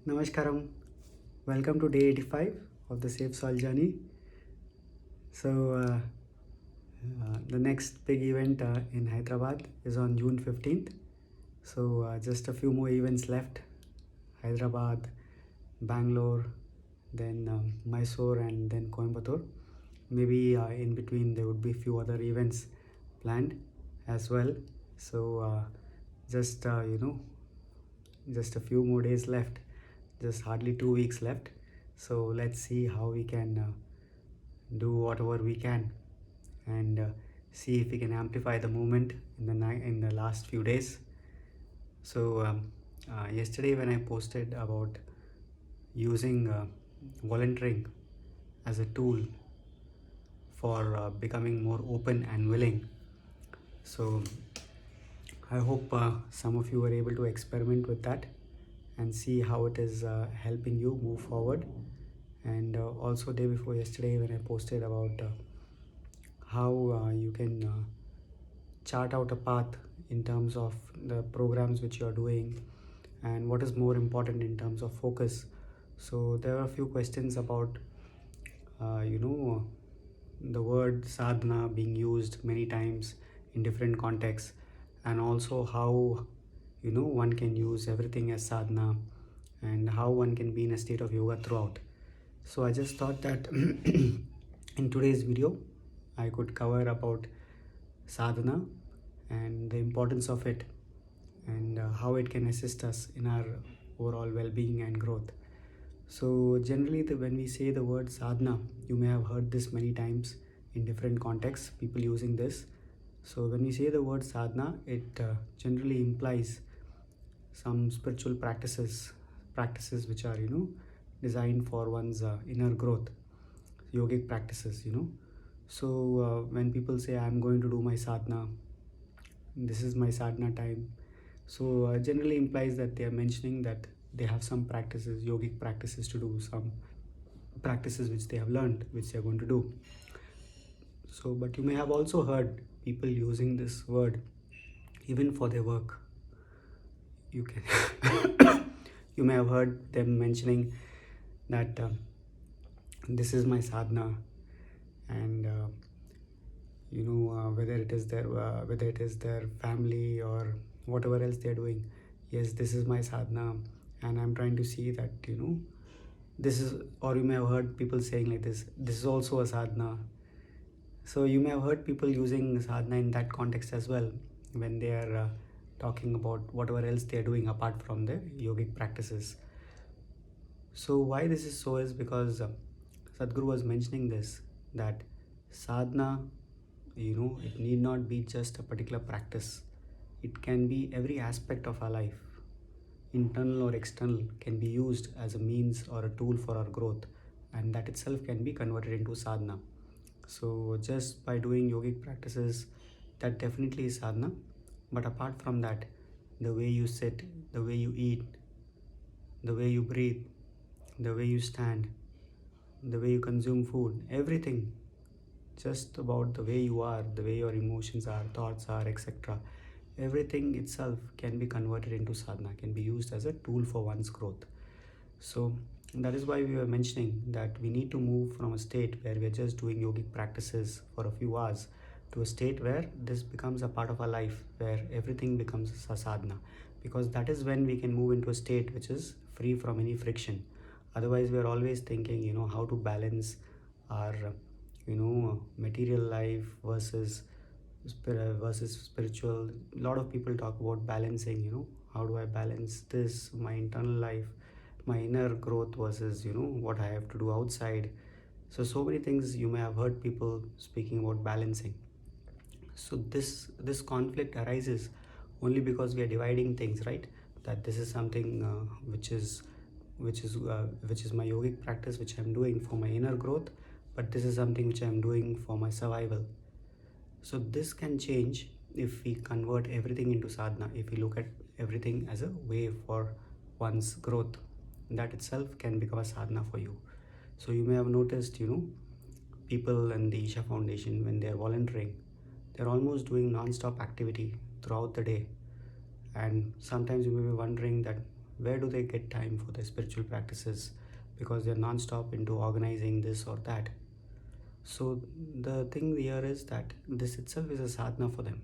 Namaskaram. Welcome to day 85 of the Safe Soil Journey. So, the next big event in Hyderabad is on June 15th. So, just a few more events left. Hyderabad, Bangalore, then Mysore, and then Coimbatore. Maybe in between there would be few other events planned as well. So, just just a few more days left, just hardly 2 weeks left. So let's see how we can do whatever we can, and see if we can amplify the movement in the last few days. So yesterday when I posted about using volunteering as a tool for becoming more open and willing, so I hope some of you were able to experiment with that and see how it is helping you move forward. And also day before yesterday when I posted about how you can chart out a path in terms of the programs which you are doing and what is more important in terms of focus. So there are a few questions about the word sadhana being used many times in different contexts, and also how one can use everything as sadhana, and how one can be in a state of yoga throughout. So I just thought that in today's video I could cover about sadhana and the importance of it, and how it can assist us in our overall well-being and growth. So generally when we say the word sadhana, you may have heard this many times in different contexts, people using this. So when we say the word sadhana, it generally implies some spiritual practices which are designed for one's inner growth, yogic practices. So when people say I'm going to do my sadhana, this is my sadhana time, so generally implies that they are mentioning that they have some practices, yogic practices to do, some practices which they have learned, which they are going to do. So but you may have also heard people using this word even for their work. You can you may have heard them mentioning that this is my sadhana, and whether it is their family or whatever else they're doing, yes, this is my sadhana, and I'm trying to see that this is. Or you may have heard people saying like this is also a sadhana. So you may have heard people using sadhana in that context as well, when they are talking about whatever else they are doing apart from the yogic practices. So why this is so is because Sadhguru was mentioning this, that sadhana, it need not be just a particular practice. It can be every aspect of our life, internal or external, can be used as a means or a tool for our growth, and that itself can be converted into sadhana. So just by doing yogic practices, that definitely is sadhana. But apart from that, the way you sit, the way you eat, the way you breathe, the way you stand, the way you consume food, everything, just about the way you are, the way your emotions are, thoughts are, etc., everything itself can be converted into sadhana, can be used as a tool for one's growth. So that is why we were mentioning that we need to move from a state where we are just doing yogic practices for a few hours to a state where this becomes a part of our life, where everything becomes a sadhana, because that is when we can move into a state which is free from any friction. Otherwise we are always thinking how to balance our material life versus spiritual. A lot of people talk about balancing, how do I balance this, my internal life, my inner growth, versus what I have to do outside. So many things you may have heard people speaking about balancing. So this conflict arises only because we are dividing things, right? That this is something which is my yogic practice which I'm doing for my inner growth, but this is something which I'm doing for my survival. So this can change if we convert everything into sadhana, if we look at everything as a way for one's growth. That itself can become a sadhana for you. So you may have noticed, people in the Isha Foundation, when they're volunteering, they're almost doing non-stop activity throughout the day. And sometimes you may be wondering that Where do they get time for their spiritual practices? Because they're non-stop into organizing this or that. So the thing here is that this itself is a sadhana for them,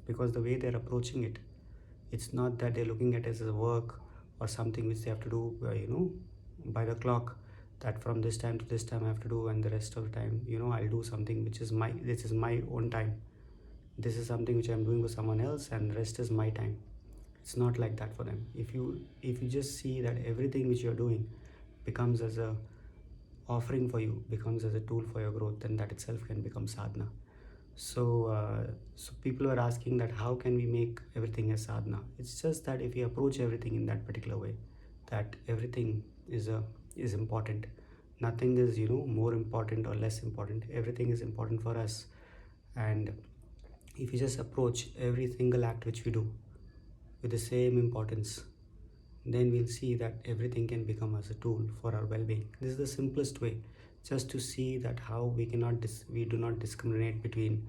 because the way they're approaching it, it's not that they're looking at it as a work or something which they have to do, by the clock, that from this time to this time I have to do, and the rest of the time, I'll do something which is this is my own time. This is something which I'm doing for someone else, and the rest is my time. It's not like that for them. If you just see that everything which you're doing becomes as a offering for you, becomes as a tool for your growth, then that itself can become sadhana. So people were asking that how can we make everything a sadhana? It's just that if we approach everything in that particular way, that everything is important. Nothing is more important or less important. Everything is important for us, and if you just approach every single act which we do with the same importance, then we'll see that everything can become as a tool for our well-being. This is the simplest way, just to see that how we do not discriminate between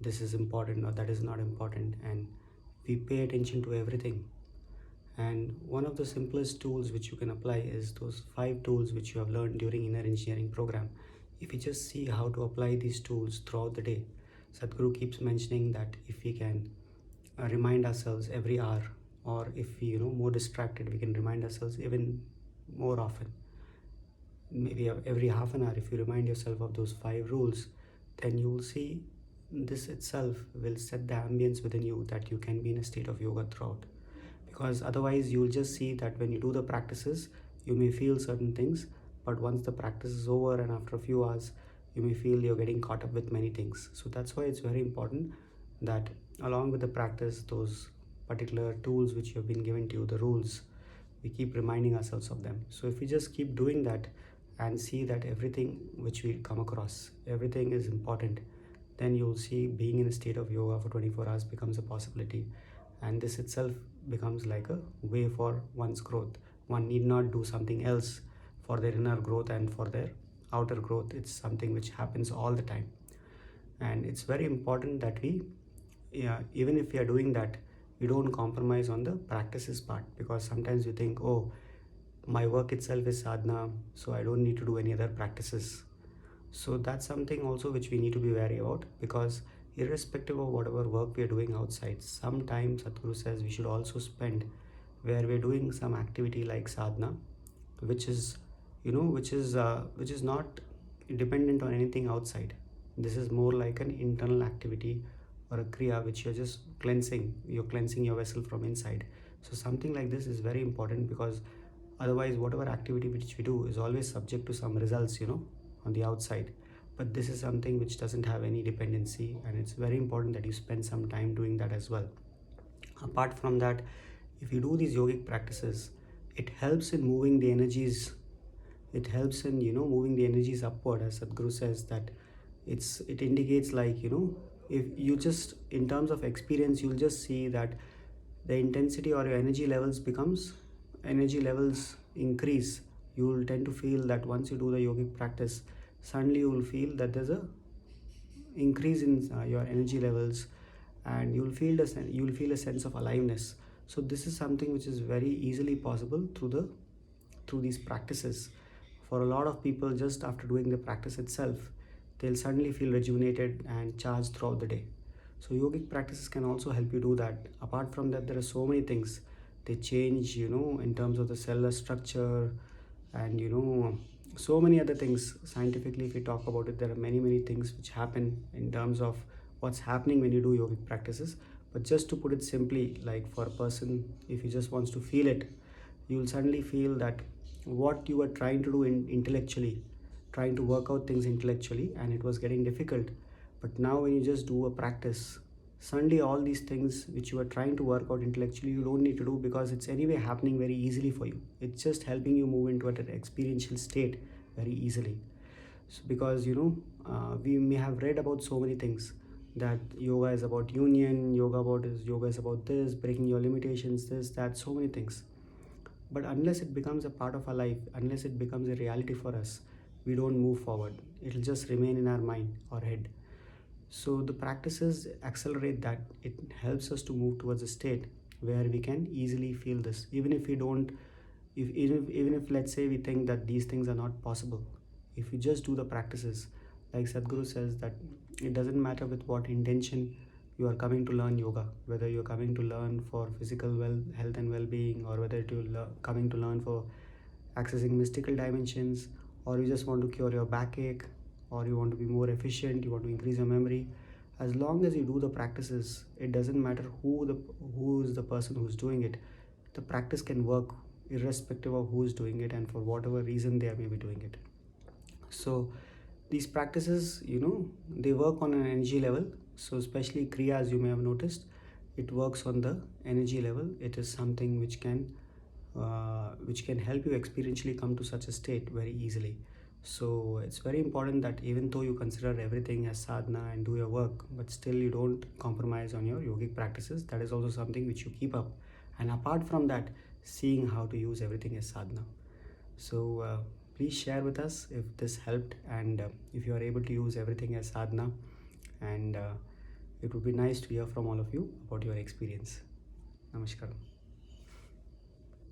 this is important or that is not important, and we pay attention to everything. And one of the simplest tools which you can apply is those 5 tools which you have learned during inner engineering program. If you just see how to apply these tools throughout the day, Sadhguru keeps mentioning that if we can remind ourselves every hour, or if we more distracted, we can remind ourselves even more often, maybe every half an hour. If you remind yourself of those 5 rules, then you will see this itself will set the ambience within you that you can be in a state of yoga throughout. Because otherwise you will just see that when you do the practices, you may feel certain things, but once the practice is over and after a few hours, you may feel you're getting caught up with many things. So that's why it's very important that along with the practice, those particular tools which you have been given to you, the rules, we keep reminding ourselves of them. So if we just keep doing that and see that everything which we come across, everything is important, then you'll see being in a state of yoga for 24 hours becomes a possibility. And this itself becomes like a way for one's growth. One need not do something else for their inner growth and for their outer growth. It's something which happens all the time. And it's very important that we, yeah, even if we are doing that, we don't compromise on the practices part, because sometimes we think, oh, my work itself is sadhana, so I don't need to do any other practices. So that's something also which we need to be wary about, because irrespective of whatever work we are doing outside, sometimes Sadhguru says we should also spend where we're doing some activity like sadhana, which is which is not dependent on anything outside. This is more like an internal activity or a kriya which you're cleansing your vessel from inside. So something like this is very important, because otherwise whatever activity which we do is always subject to some results on the outside. But this is something which doesn't have any dependency, and it's very important that you spend some time doing that as well. Apart from that, if you do these yogic practices, it helps in moving the energies. It helps in moving the energies upward, as Sadhguru says that it indicates, like if you just, in terms of experience, you'll just see that the intensity or your energy levels increase. You will tend to feel that once you do the yogic practice, suddenly you will feel that there's a increase in your energy levels, and you'll feel a sense of aliveness. So this is something which is very easily possible through these practices. For a lot of people, just after doing the practice itself, they'll suddenly feel rejuvenated and charged throughout the day. So yogic practices can also help you do that. Apart from that, there are so many things they change, in terms of the cellular structure, and so many other things. Scientifically, if we talk about it, there are many things which happen in terms of what's happening when you do yogic practices. But just to put it simply, like for a person, if he just wants to feel it, you will suddenly feel that what you were trying to do intellectually, trying to work out things intellectually, and it was getting difficult. But now when you just do a practice, suddenly all these things which you are trying to work out intellectually, you don't need to do, because it's anyway happening very easily for you. It's just helping you move into an experiential state very easily. So because we may have read about so many things, that yoga is about union, yoga is about this, breaking your limitations, this, that, so many things. But unless it becomes a part of our life, unless it becomes a reality for us, we don't move forward. It'll just remain in our mind or head. So the practices accelerate that. It helps us to move towards a state where we can easily feel this, even if we don't, if even if let's say we think that these things are not possible. If you just do the practices, like Sadhguru says, that it doesn't matter with what intention you are coming to learn yoga, whether you're coming to learn for physical health and well-being, or whether you're coming to learn for accessing mystical dimensions, or you just want to cure your backache, or you want to be more efficient, you want to increase your memory. As long as you do the practices, it doesn't matter who is the person who's doing it. The practice can work irrespective of who's doing it and for whatever reason they may be doing it. So these practices, they work on an energy level. So especially kriya, as you may have noticed, it works on the energy level. It is something which can help you experientially come to such a state very easily. So it's very important that even though you consider everything as sadhana and do your work, but still you don't compromise on your yogic practices. That is also something which you keep up. And apart from that, seeing how to use everything as sadhana. So please share with us if this helped, and if you are able to use everything as sadhana. And it would be nice to hear from all of you about your experience. Namaskaram.